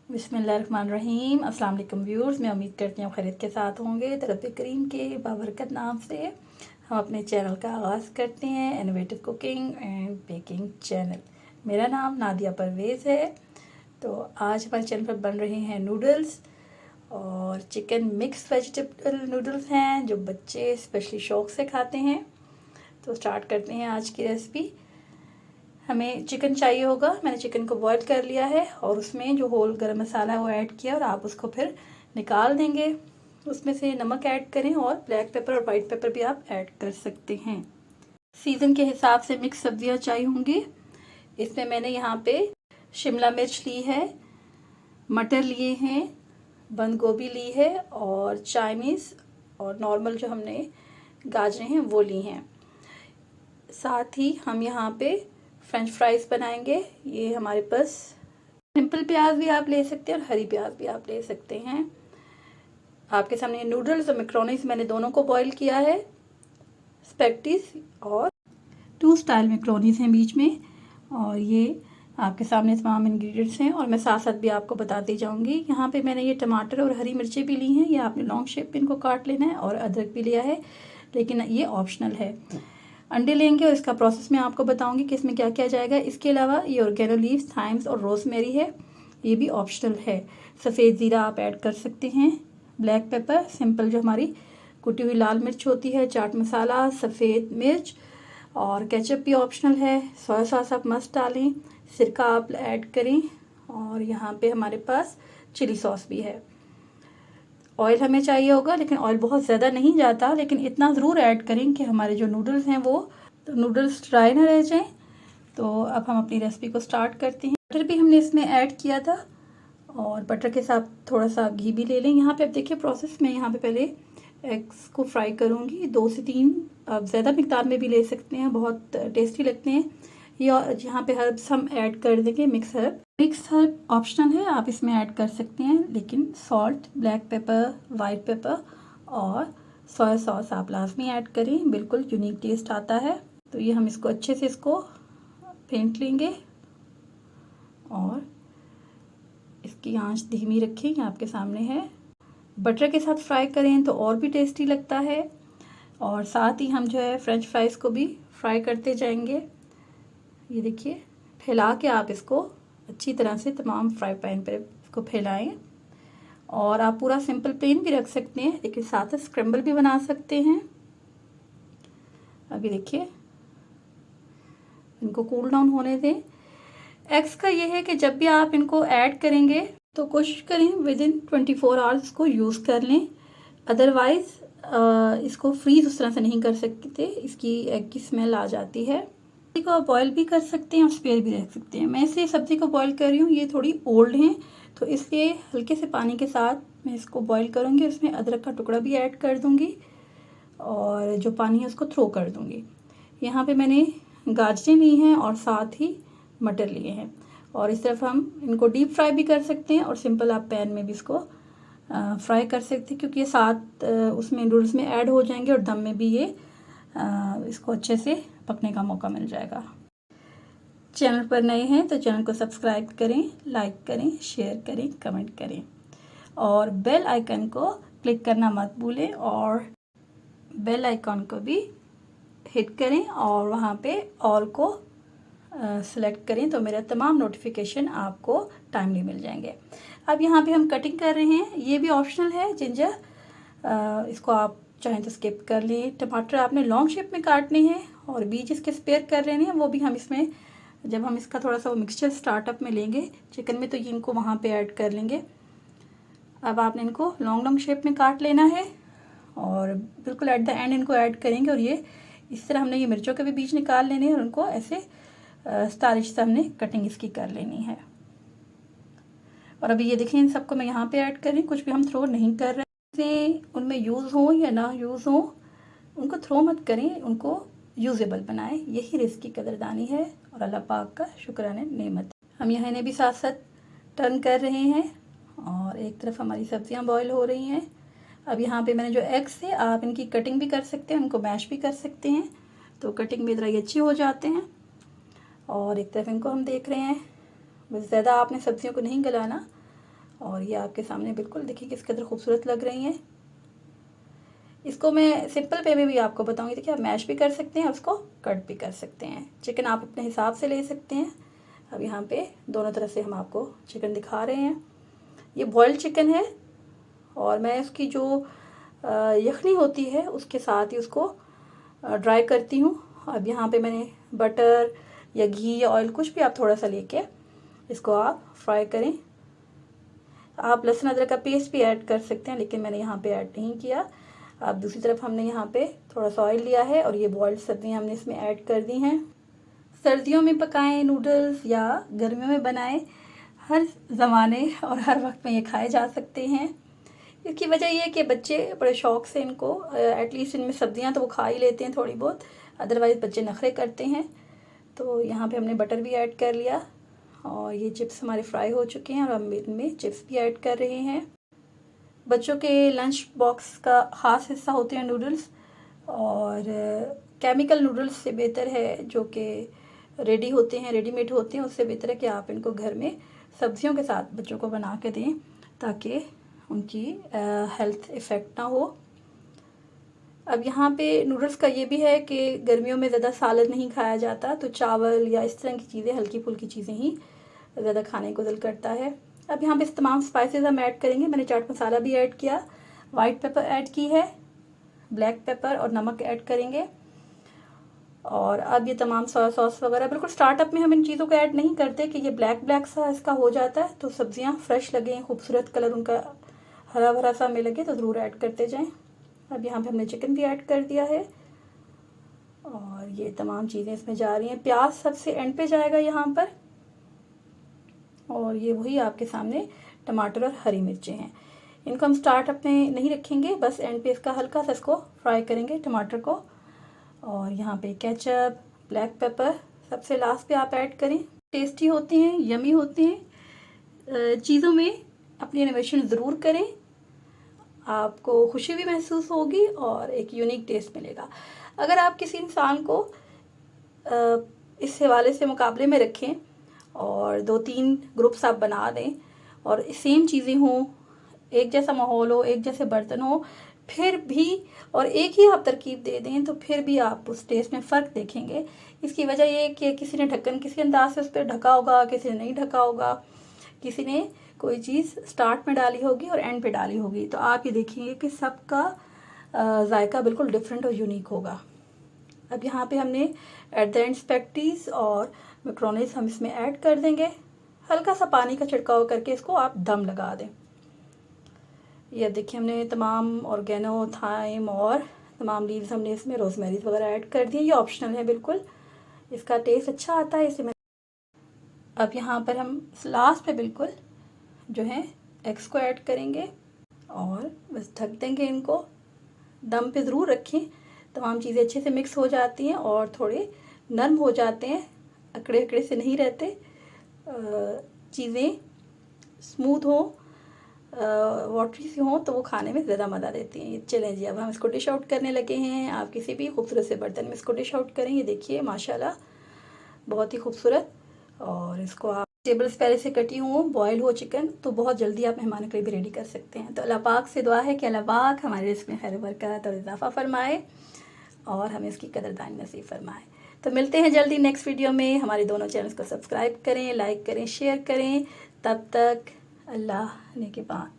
बिस्मिल्लाहिर्रहमानिर्रहीम। अस्सलाम वालेकुम व्यूअर्स, मैं उम्मीद करती हूँ खैरियत के साथ होंगे। तरफ करीम के बाबरकत नाम से हम अपने चैनल का आगाज़ करते हैं, innovative cooking and baking channel. मेरा नाम नादिया परवेज़ है। तो आज हमारे चैनल पर बन रहे हैं नूडल्स और चिकन मिक्स वेजिटेबल नूडल्स हैं जो बच्चे स्पेशली शौक़ से खाते हैं। तो स्टार्ट करते हैं आज की रेसिपी। हमें चिकन चाहिए होगा। मैंने चिकन को बॉईल कर लिया है और उसमें जो होल गरम मसाला है वो ऐड किया और आप उसको फिर निकाल देंगे। उसमें से नमक ऐड करें और ब्लैक पेपर और वाइट पेपर भी आप ऐड कर सकते हैं। सीज़न के हिसाब से मिक्स सब्जियां चाहिए होंगी। इसमें मैंने यहाँ पे शिमला मिर्च ली है, मटर लिए हैं, बंद गोभी ली है और चाइनीज़ और नॉर्मल जो हमने गाजरें हैं वो ली हैं। साथ ही हम यहाँ पे फ्रेंच फ्राइज़ बनाएंगे। ये हमारे पास सिंपल प्याज भी आप ले सकते हैं और हरी प्याज भी आप ले सकते हैं। आपके सामने नूडल्स और मैक्रोनीज मैंने दोनों को बॉईल किया है। स्पेगेटीज और 2 स्टाइल मैक्रोनीज हैं बीच में, और ये आपके सामने तमाम इंग्रेडिएंट्स हैं और मैं साथ साथ भी आपको बताती जाऊंगी। यहाँ पे मैंने ये टमाटर और हरी मिर्चें भी ली हैं। ये आपने लॉन्ग शेप में इनको काट लेना है और अदरक भी लिया है, लेकिन ये ऑप्शनल है। अंडे लेंगे और इसका प्रोसेस मैं आपको बताऊंगी कि इसमें क्या क्या जाएगा। इसके अलावा ये ऑर्गेनो लीव्स, थाइम्स और रोजमेरी है, ये भी ऑप्शनल है। सफ़ेद ज़ीरा आप ऐड कर सकते हैं, ब्लैक पेपर, सिंपल जो हमारी कुटी हुई लाल मिर्च होती है, चाट मसाला, सफ़ेद मिर्च और केचप भी ऑप्शनल है। सोया सॉस आप मस्ट डालें, सिरका आप ऐड करें और यहाँ पे हमारे पास चिली सॉस भी है। ऑयल हमें चाहिए होगा, लेकिन ऑयल बहुत ज़्यादा नहीं जाता, लेकिन इतना ज़रूर ऐड करें कि हमारे जो नूडल्स हैं वो नूडल्स ड्राई ना रह जाएं। तो अब हम अपनी रेसिपी को स्टार्ट करते हैं। बटर भी हमने इसमें ऐड किया था और बटर के साथ थोड़ा सा घी भी ले लें। यहाँ पे अब देखिए प्रोसेस में, यहाँ पे पहले एग्स को फ्राई करूँगी 2 से 3। आप ज़्यादा मिकदार में भी ले सकते हैं, बहुत टेस्टी लगते हैं। यहाँ पे हर्ब्स हम ऐड कर देंगे। मिक्स हर्ब ऑप्शनल है, आप इसमें ऐड कर सकते हैं, लेकिन salt, black pepper, white paper और सोया सॉस आप लाजमी ऐड करें, बिल्कुल यूनिक टेस्ट आता है। तो ये हम इसको अच्छे से इसको फेंट लेंगे और इसकी आंच धीमी रखें। ये आपके सामने है। बटर के साथ फ्राई करें तो और भी टेस्टी लगता है। और साथ ही हम जो है फ्रेंच फ्राइज़ को भी फ्राई करते जाएंगे। ये देखिए, फैला के आप इसको अच्छी तरह से तमाम फ्राई पैन पर इसको फैलाएं। और आप पूरा सिंपल प्लेन भी रख सकते हैं, लेकिन साथ ही स्क्रैम्बल भी बना सकते हैं। अभी देखिए, इनको कूल डाउन होने दें। एग्स का ये है कि जब भी आप इनको ऐड करेंगे तो कोशिश करें विदिन 24 आवर्स इसको यूज़ कर लें। अदरवाइज़ इसको फ्रीज़ उस तरह से नहीं कर सकते, इसकी एग की स्मेल आ जाती है। सब्जी को बॉयल भी कर सकते हैं और स्पेयर भी रख सकते हैं। मैं इसलिए सब्ज़ी को बॉयल कर रही हूँ, ये थोड़ी ओल्ड हैं तो इसलिए हल्के से पानी के साथ मैं इसको बॉयल करूँगी। उसमें अदरक का टुकड़ा भी ऐड कर दूँगी और जो पानी है उसको थ्रो कर दूँगी। यहाँ पे मैंने गाजरें ली हैं और साथ ही मटर लिए हैं। और इस तरफ हम इनको डीप फ्राई भी कर सकते हैं और सिंपल आप पैन में भी इसको फ्राई कर सकते हैं, क्योंकि ये साथ उसमें नूडल्स में ऐड हो जाएंगे और दम में भी ये इसको अच्छे से पकने का मौका मिल जाएगा। चैनल पर नए हैं तो चैनल को सब्सक्राइब करें, लाइक करें, शेयर करें, कमेंट करें और बेल आइकन को क्लिक करना मत भूलें। और बेल आइकन को भी हिट करें और वहाँ पे ऑल को सेलेक्ट करें, तो मेरा तमाम नोटिफिकेशन आपको टाइमली मिल जाएंगे। अब यहाँ पे हम कटिंग कर रहे हैं, ये भी ऑप्शनल है। जिंजर, इसको आप चाहें तो स्किप कर लें। टमाटर आपने लॉन्ग शेप में काटने हैं और बीज इसके स्पेयर कर लेने हैं, वो भी हम इसमें जब हम इसका थोड़ा सा वो मिक्सचर स्टार्टअप में लेंगे चिकन में, तो ये इनको वहाँ पे ऐड कर लेंगे। अब आपने इनको लॉन्ग शेप में काट लेना है और बिल्कुल एट द एंड इनको ऐड करेंगे। और ये इस तरह हमने ये मिर्चों के भी बीज निकाल लेने हैं और उनको ऐसे स्टाइलिश से हमने कटिंग इसकी कर लेनी है। और अभी ये देखें, इन सबको मैं यहाँ पे ऐड कर रही हूँ, कुछ भी हम थ्रो नहीं कर रहे हैं। उनमें यूज़ हो या ना यूज़ हो, उनको थ्रो मत करें, उनको यूजेबल बनाएं। यही रिस्क की कदरदानी है और अल्लाह पाक का शुक्राने नेमत। हम यहाँ इन्हें भी साथ साथ टर्न कर रहे हैं और एक तरफ हमारी सब्जियाँ बॉयल हो रही हैं। अब यहाँ पे मैंने जो एग्स थे, आप इनकी कटिंग भी कर सकते हैं, उनको मैश भी कर सकते हैं, तो कटिंग में इतना अच्छे हो जाते हैं। और एक तरफ इनको हम देख रहे हैं, बस ज़्यादा आपने सब्जियों को नहीं गलाना, और ये आपके सामने बिल्कुल देखिए किस कदर खूबसूरत लग रही हैं। इसको मैं सिंपल वे में भी आपको बताऊंगी। देखिए आप मैश भी कर सकते हैं और उसको कट भी कर सकते हैं। चिकन आप अपने हिसाब से ले सकते हैं। अब यहाँ पे दोनों तरफ से हम आपको चिकन दिखा रहे हैं। ये बॉइल्ड चिकन है और मैं इसकी जो यखनी होती है उसके साथ ही उसको ड्राई करती हूँ। अब यहाँ पे मैंने बटर या घी या ऑयल कुछ भी आप थोड़ा सा लेके इसको आप फ्राई करें। आप लहसुन अदरक का पेस्ट भी ऐड कर सकते हैं, लेकिन मैंने यहाँ पे ऐड नहीं किया। अब दूसरी तरफ हमने यहाँ पे थोड़ा सा ऑयल लिया है और ये बॉइल्ड सब्जियाँ हमने इसमें ऐड कर दी हैं। सर्दियों में पकाएं नूडल्स या गर्मियों में बनाएं, हर ज़माने और हर वक्त में ये खाए जा सकते हैं। इसकी वजह ये है कि बच्चे बड़े शौक़ से इनको एटलीस्ट इनमें सब्जियां तो वो खा ही लेते हैं थोड़ी बहुत, अदरवाइज़ बच्चे नखरे करते हैं। तो यहाँ पे हमने बटर भी ऐड कर लिया और ये चिप्स हमारे फ्राई हो चुके हैं और हम इनमें चिप्स भी ऐड कर रहे हैं। बच्चों के लंच बॉक्स का ख़ास हिस्सा होते हैं नूडल्स, और केमिकल नूडल्स से बेहतर है जो कि रेडी होते हैं, रेडीमेड होते हैं, उससे बेहतर है कि आप इनको घर में सब्जियों के साथ बच्चों को बना के दें ताकि उनकी हेल्थ इफ़ेक्ट ना हो। अब यहाँ पे नूडल्स का ये भी है कि गर्मियों में ज़्यादा सालन नहीं खाया जाता, तो चावल या इस तरह की चीज़ें, हल्की फुल्की चीज़ें ही ज़्यादा खाने को दिल करता है। अब यहाँ पे इस तमाम स्पाइसेस हम ऐड करेंगे। मैंने चाट मसाला भी ऐड किया, वाइट पेपर ऐड की है, ब्लैक पेपर और नमक ऐड करेंगे। और अब ये तमाम सोया सॉस वगैरह, बिल्कुल स्टार्टअप में हम इन चीज़ों को ऐड नहीं करते कि ये ब्लैक ब्लैक सा इसका हो जाता है, तो सब्जियाँ फ्रेश लगें, खूबसूरत कलर उनका हरा भरा सा हमें लगे तो ज़रूर ऐड करते जाएं। अब यहाँ पे हमने चिकन भी ऐड कर दिया है और ये तमाम चीज़ें इसमें जा रही हैं। प्याज सबसे एंड पे जाएगा यहाँ पर, और ये वही आपके सामने टमाटर और हरी मिर्चें हैं। इनको हम स्टार्टअप में नहीं रखेंगे, बस एंड पे इसका हल्का सा इसको फ्राई करेंगे टमाटर को। और यहाँ पे केचप, ब्लैक पेपर सबसे लास्ट पे आप ऐड करें। टेस्टी होते हैं, यमी होते हैं। चीज़ों में अपनी इनोवेशन ज़रूर करें, आपको खुशी भी महसूस होगी और एक यूनिक टेस्ट मिलेगा। अगर आप किसी इंसान को इस हवाले से मुकाबले में रखें और 2-3 ग्रुप्स आप बना दें और सेम चीज़ें हों, एक जैसा माहौल हो, एक जैसे बर्तन हो, फिर भी और एक ही आप तरकीब दे दें तो फिर भी आप उस टेस्ट में फ़र्क देखेंगे। इसकी वजह ये है कि किसी ने ढक्कन किसी अंदाज से उस पर ढका होगा, किसी ने नहीं ढका होगा, किसी ने कोई चीज़ स्टार्ट में डाली होगी और एंड पे डाली होगी, तो आप ये देखेंगे कि सबका जायका बिल्कुल डिफरेंट और यूनिक होगा। अब यहाँ पे हमने एट द एंड स्पैगेटीज और मैक्रोनीज हम इसमें ऐड कर देंगे। हल्का सा पानी का छिड़काव करके इसको आप दम लगा दें। ये देखिए हमने तमाम ऑर्गेनो, थाइम और तमाम लीव्स हमने इसमें रोजमेरीज वगैरह ऐड कर दिए। ये ऑप्शनल है बिल्कुल, इसका टेस्ट अच्छा आता है इसमें। अब यहाँ पर हम लास्ट पे बिल्कुल जो है एग्स को ऐड करेंगे और बस ढक देंगे इनको। दम पे ज़रूर रखें, तमाम चीज़ें अच्छे से मिक्स हो जाती हैं और थोड़े नरम हो जाते हैं, अकड़े अकड़े से नहीं रहते। चीज़ें स्मूथ हो, वाटरी सी हों तो वो खाने में ज़्यादा मज़ा देती हैं। चलें जी, अब हम इसको डिश आउट करने लगे हैं। आप किसी भी खूबसूरत से बर्तन में इसको डिश आउट करें। ये देखिए माशाल्लाह बहुत ही खूबसूरत। और इसको आप टेबल्स पहले से कटी हूँ, बॉयल हो चिकन, तो बहुत जल्दी आप मेहमान के लिए भी रेडी कर सकते हैं। तो अल्लाह पाक से दुआ है कि अल्लाह पाक हमारे रिस्क में खैर बरकत और इजाफ़ा फरमाए और हमें इसकी कदरदानी नसीब फरमाए। तो मिलते हैं जल्दी नेक्स्ट वीडियो में। हमारे दोनों चैनल्स को सब्सक्राइब करें, लाइक करें, शेयर करें। तब तक अल्लाह ने के बाद।